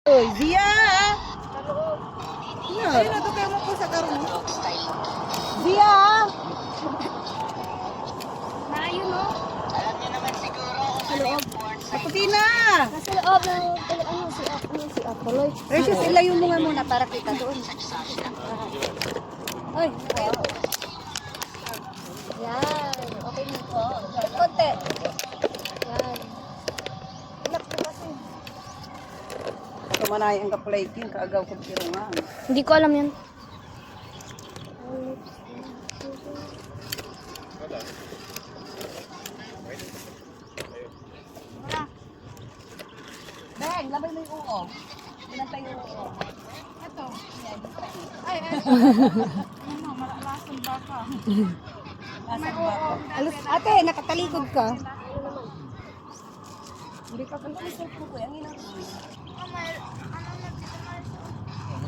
Oy, Zia! Ay, natutay mo po sa karon. Zia! Naayon no? Sa loob. Kaputina! Nasa loob ng si Apoloy. Precious, ilayo mo nga muna. Para kita doon. Ay, yan. Okay na po. Konti. Yan. Ilak ko kasi. Tumanay ang kaplaikin, kaagaw ko pirungan. Hindi ko alam yan. Beng, labay mo yung uo. Pinantay yung uo. Ito. Ay, ano, malalasan baka. Nasa ba? Alas, ate, nakatalikod ka. Hindi ka kung kalisal ko ko. Ang inang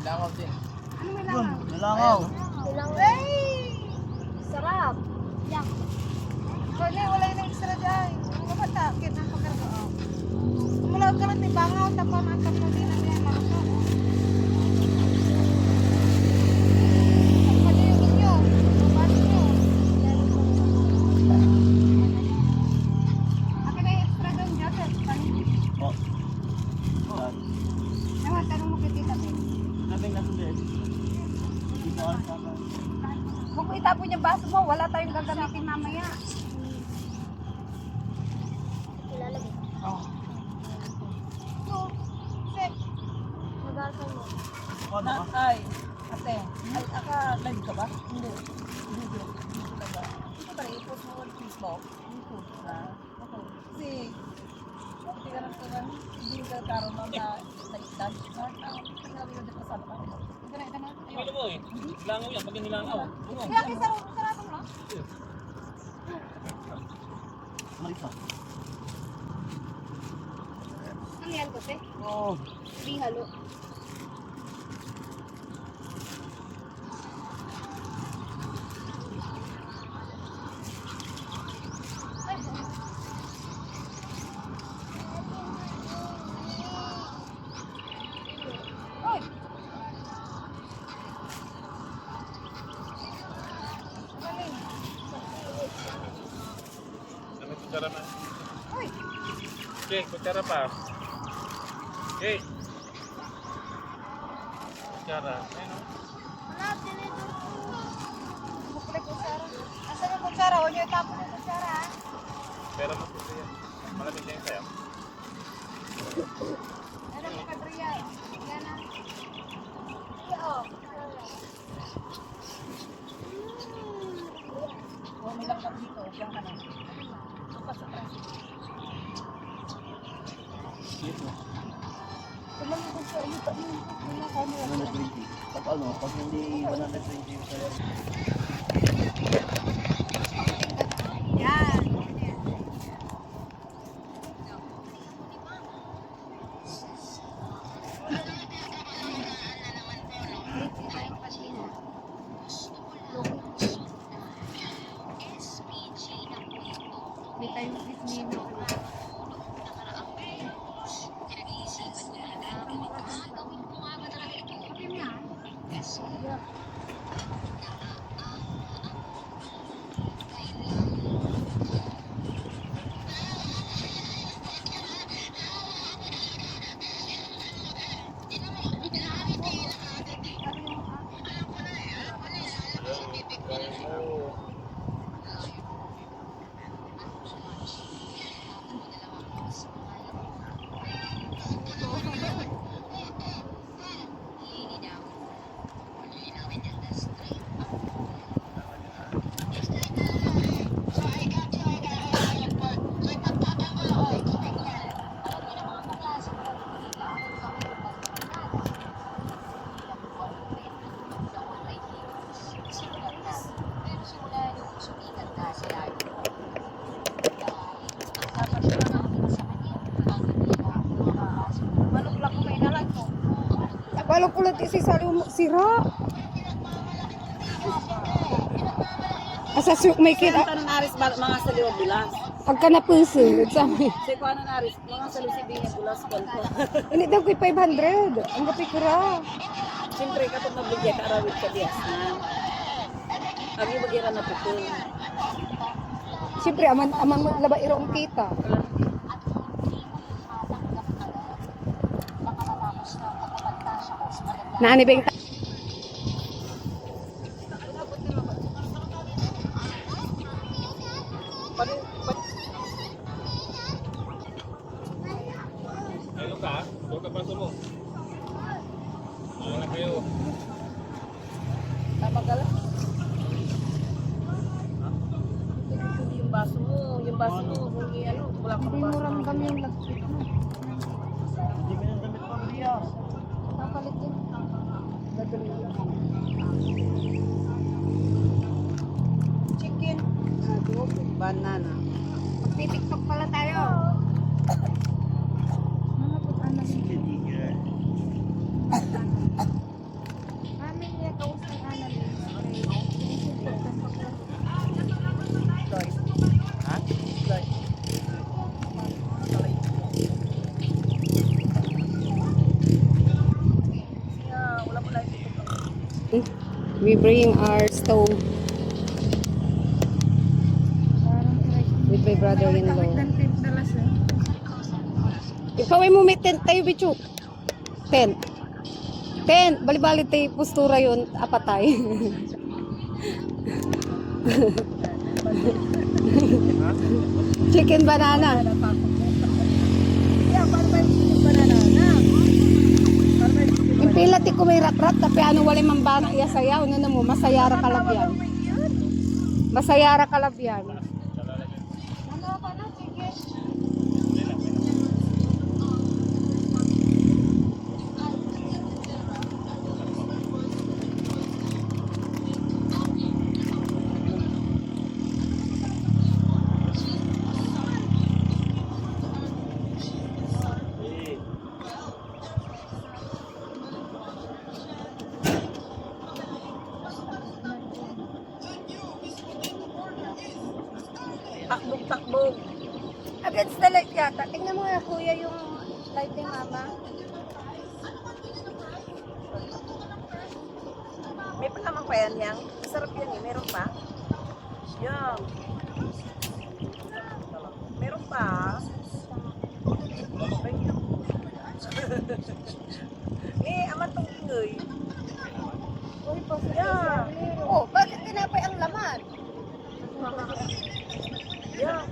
Nilangaw din. Ano may langaw? Nilangaw. Ilang Ay! sarap. Yan. Kaya wala yung extra dyan. Ano ba ta? Kinang pagkarga. Mula ka lang ni bangaw, tapon ang tapon din na niya marunong. Tapon yung inyo. Tapon nyo. Akin na yung extra doon, Joseph. Oh. Ewan, tanong mo kay Tita Ben. Nabing nasa din. Hindi mo alam sa akin. Kung itapon yung baso mo, wala tayong gagamitin mamaya. Ilalagay. Oh. So, set. Mag-aasal mo. Ano ka? Ay, ate. Ay, live ka ba? Hindi. Video. Video ka ba? Ito ba, i-post mo on Facebook? I-post na. Ako. Kasi, hindi ka lang tugan. Hindi ka karoon na sa isdag. Tingnan mo yung depasan ka. Ito na, ito na. Ano mo eh? Nilangaw yan. Pag nilangaw. Kaya kisarado mo. Marisa. Ano yan ko, te? Oh. Di halo. Oy! Galing. Ano kutsara na? Oy! Okay, kutsara pa. Okay. Kutsara. Ayun o. Buklik kutsara. Asan yung kutsara? Huwag niyo itapon yung kutsara, ha? Pera mo po siya. Malamig na yung sayo. Ano mo, Kadria? Yan na. Oo. Oh, may laptop dito. Diyan ka na. Bukas sa tricycle. Dito. Tumalugod sa iyo. Yung camera. 120. Pag ano, pag hindi 120 sa Yan. May tayong Filipino. Balok ulit isi sira. Asa may kita. Tanang aris mga sa liwag bilas. Pagka napuso, sabi. Kasi kung ano na risk, mga salusibingin bulas ko. Ini daw ko'y 500. Ang gapi ko ra. Siyempre, kapag mabigyan ka arawit ka dias na. Ang ibagira na pukul. Siyempre, amang laba irong kita. Naani ba yung Ano ka? Doon ka paso mo. Ano na kayo? Tama ka lang. Yung baso mo, kung ano, wala kang baso. Murang kami yung lagkit mo. Hindi ka ng damit pa, Maria. Napalit yun. Chicken. Banana. Magti-tiktok pala tayo. Mga putana si Hindi ka. Amin niya kausap na namin. Lloyd. Ha? Lloyd. Wala mo lang ito. We bring our stove with my brother-in-law. Ikaw ay mo may tent tayo, bichu. Tent. Bali-bali tayo, postura yun, apatay. Chicken banana. Yeah, paano ba yung chicken banana? Na? Paano ba yung chicken Yung pila ti ko may rat-rat, tapi ano wala mambana iya sayaw, ano mo, masayara kalabyan. Masayara kalabyan. Takbog. Against the light yata. Tingnan mo nga kuya yung light ni mama. May palamang pa yan yang. Masarap yan eh. Meron pa. Yan. Meron pa. Eh, aman tong ingoy. Uy, pa Yeah. Oh, bakit tinapay ang laman? Yan.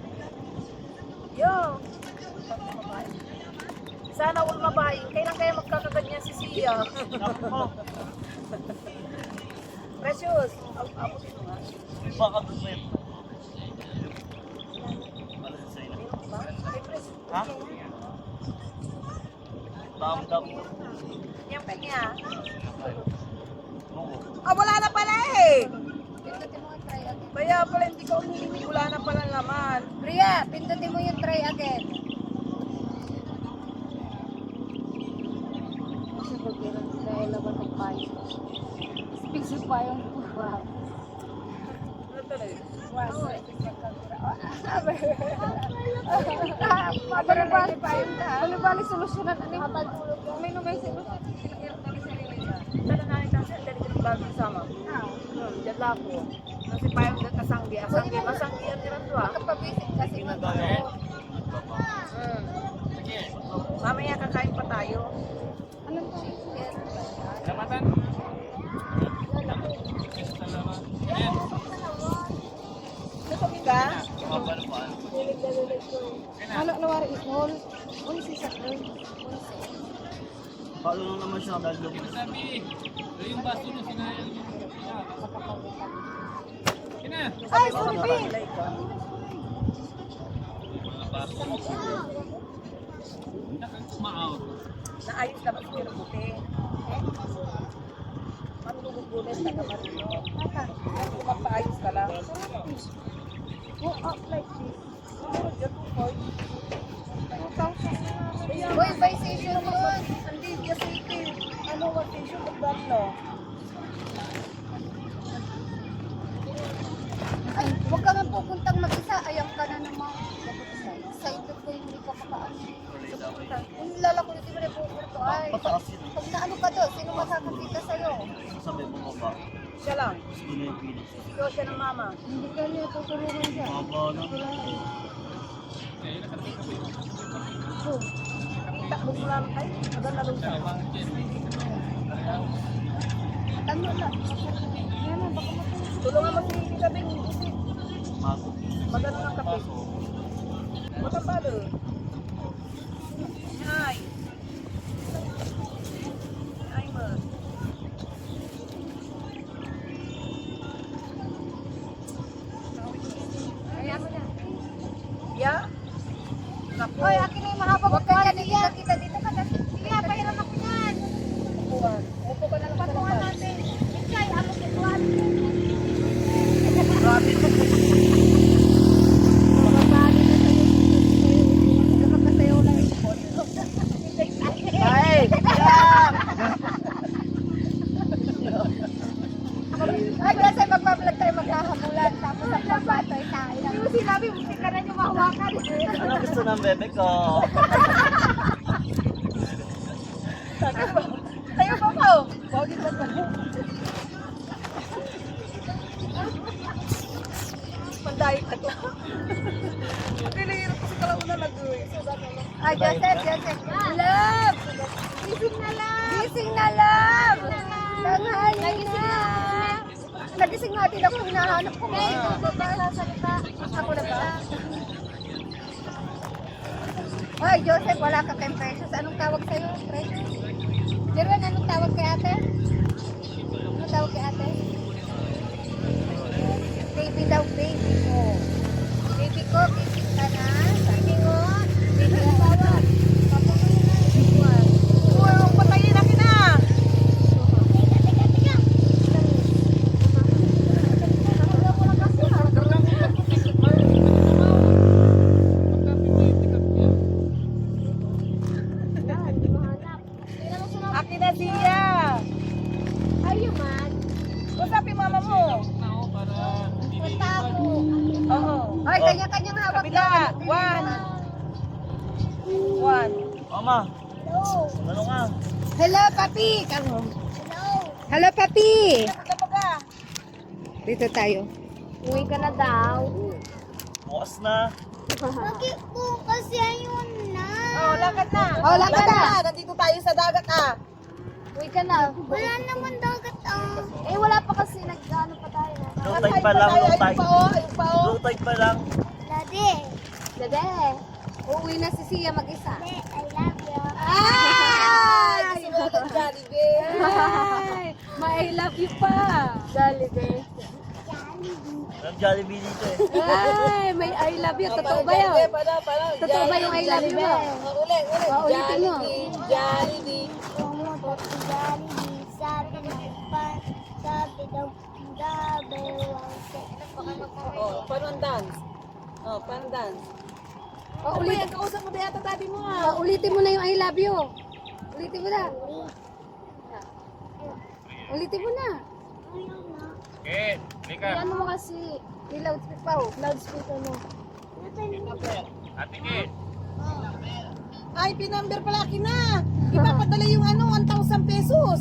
Yan. Sana huwag mabahin. Kailan kaya magkakaganyan si Sia? Precious. Abot ito nga. Baka doon mo yun. Wala sa sa'yo. Meron pa? Ay, Precious. Ha? Dam-dam. Yan kanya. Oo. Ah, wala na pala eh. Pindutin mo yung try again. Kaya pala hindi ka umiinig. Wala na pala laman. Bria, pindutin mo yung try again. Kasi pagkiran dahil laban ng payo. Speaks pa yung wow. Ano tuloy? Bali solusyonan ani may no may solusyon Sana nakita sa dali ng bagong sama. Diyan lang ako. Kasi payong na kasanggi. Masanggi yan nila to ah. kapabisik kasi Mamaya kakain pa tayo. ano to Lamatan. Nasabi ka? Paano pa? ano nawari ikol un si sakay Paano lang naman siya dahil lumos. Sabi, yung baso nyo sinayang nyo. Kina. ay sulbi Mga baso. Maaw. Naayos na ba si Pero Buti? Manugugulit na ka marino. Kung magpaayos ka lang. go up like this Siguro dyan po, Koy. 2,000 boy by station yun Hindi, kasi ito ano, vacation of that, no? ay huwag ka nga pupuntang mag-isa ayang ka na naman Gusto na yung pinas. Sisigaw siya ng mama. Hindi ka niya tutulungan siya. Mama na. Takbo mo lang. Ay, agad na siya. Tango lang. Yan na, baka matulog. Tulungan mo si Tita Bing. Mago. Magano ng kape. Matapalo. Ay. Ay, ma. Kaya mo na. Ya? Naku. Hoy, akin na yung mahaba ko kaya kita dito ka. Sige nga, pahiram ako yan. Upuan. Upo ka na lang sa Patungan labas. natin. Ikay, ako kituan. Grabe. Mababali na sa'yo. Nakakasayaw lang. Ay! Ay, kasi magpa-vlog tayo maghahabulan. Tapos ang pabatoy tayo. Hindi mo sinabi, hindi ka na niyo mahawakan. Ano gusto ng bebe ko? Tayo pa po. Bakit ba ito? Pandayo ka lang. Pinahirap kasi kalauna nag-uwi. Ay, Joseph. Love! Gising na love! Gising na love! Tanghali na! Nagising natin ako, hinahanap ko. May sasalita. Ako na ba? Hoy, Joseph, wala ka 10 pesos. Anong tawag sa'yo? Precious? Jeron, anong tawag kay ate? Anong tawag kay ate? Baby daw, baby ko. Baby ko, gising ka na. Sabi ko, baby ko, bawal. Papa ko na, bawal. Uy, patayin natin na. Teka. Nakula ko lang kasi ha. Akin na siya. Ayaw man. Usapin mama mo. Punta ako. Oo. Ay, kanya-kanyang hawak Kabila. yan. One. Mama, Hello. ano ka? Hello, papi. Hello. Hello, papi. Nakakapa ka. Dito tayo. Uwi ka na daw. Bukas na. Bakit po? Kasi ayun na. Oh, lakad na. Oh, lakad na. Nandito tayo sa dagat ah. Uwi ka na. Wala naman dagat ah. Eh, wala pa kasi nag-ano pa tayo. Low tide pa lang, low Ayun tide. pa oh, ayun pa oh. Low tide pa lang. Daddy. Dede. Uuwi na si Sia mag-isa. Daddy, I love you. Ay! Gusto mo ng Jollibee. Ay! I love you pa. Jollibee. Ang Jollibee dito eh. Ay, may I love you. Totoo ba yun? Totoo ba yung I love you mo? Uli. Ulitin mo. Jollibee. Pumunta si Jollibee. Sabi ng pan. Sabi daw dabawang Oh, paano ang dance? Oh, paano dance? Oh, ulitin. Kausap mo ba yata daddy mo Oh, ulitin mo na yung I love you. Ulitin mo na. Ulitin mo na. Okay, Mika. Ano mo kasi? I-loudspeaker pa oh. Loudspeaker mo. Ate Kit. Ay, pinumber pala akin na. Ipapadala yung 1,000 pesos.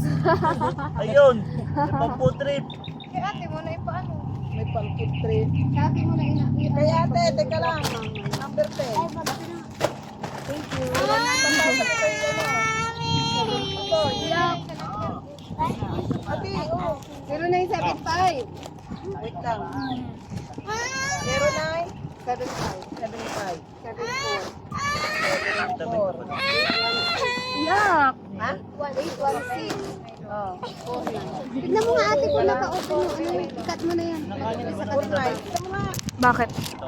Ayun, may pang-food trip. Kaya ate mo na ipaano. May pang-food trip. Sabi mo na Kaya ate, teka lang. Number 10. Thank you. Ate, oh. 0975. Wait lang. 09 75 Kita mo yung kapatid. Yak. Ha? 1816. Oh. Tignan mo nga ate kung naka-open yung ano. Ikat mo na yan. Good night. Ito mo nga. Bakit? Ito,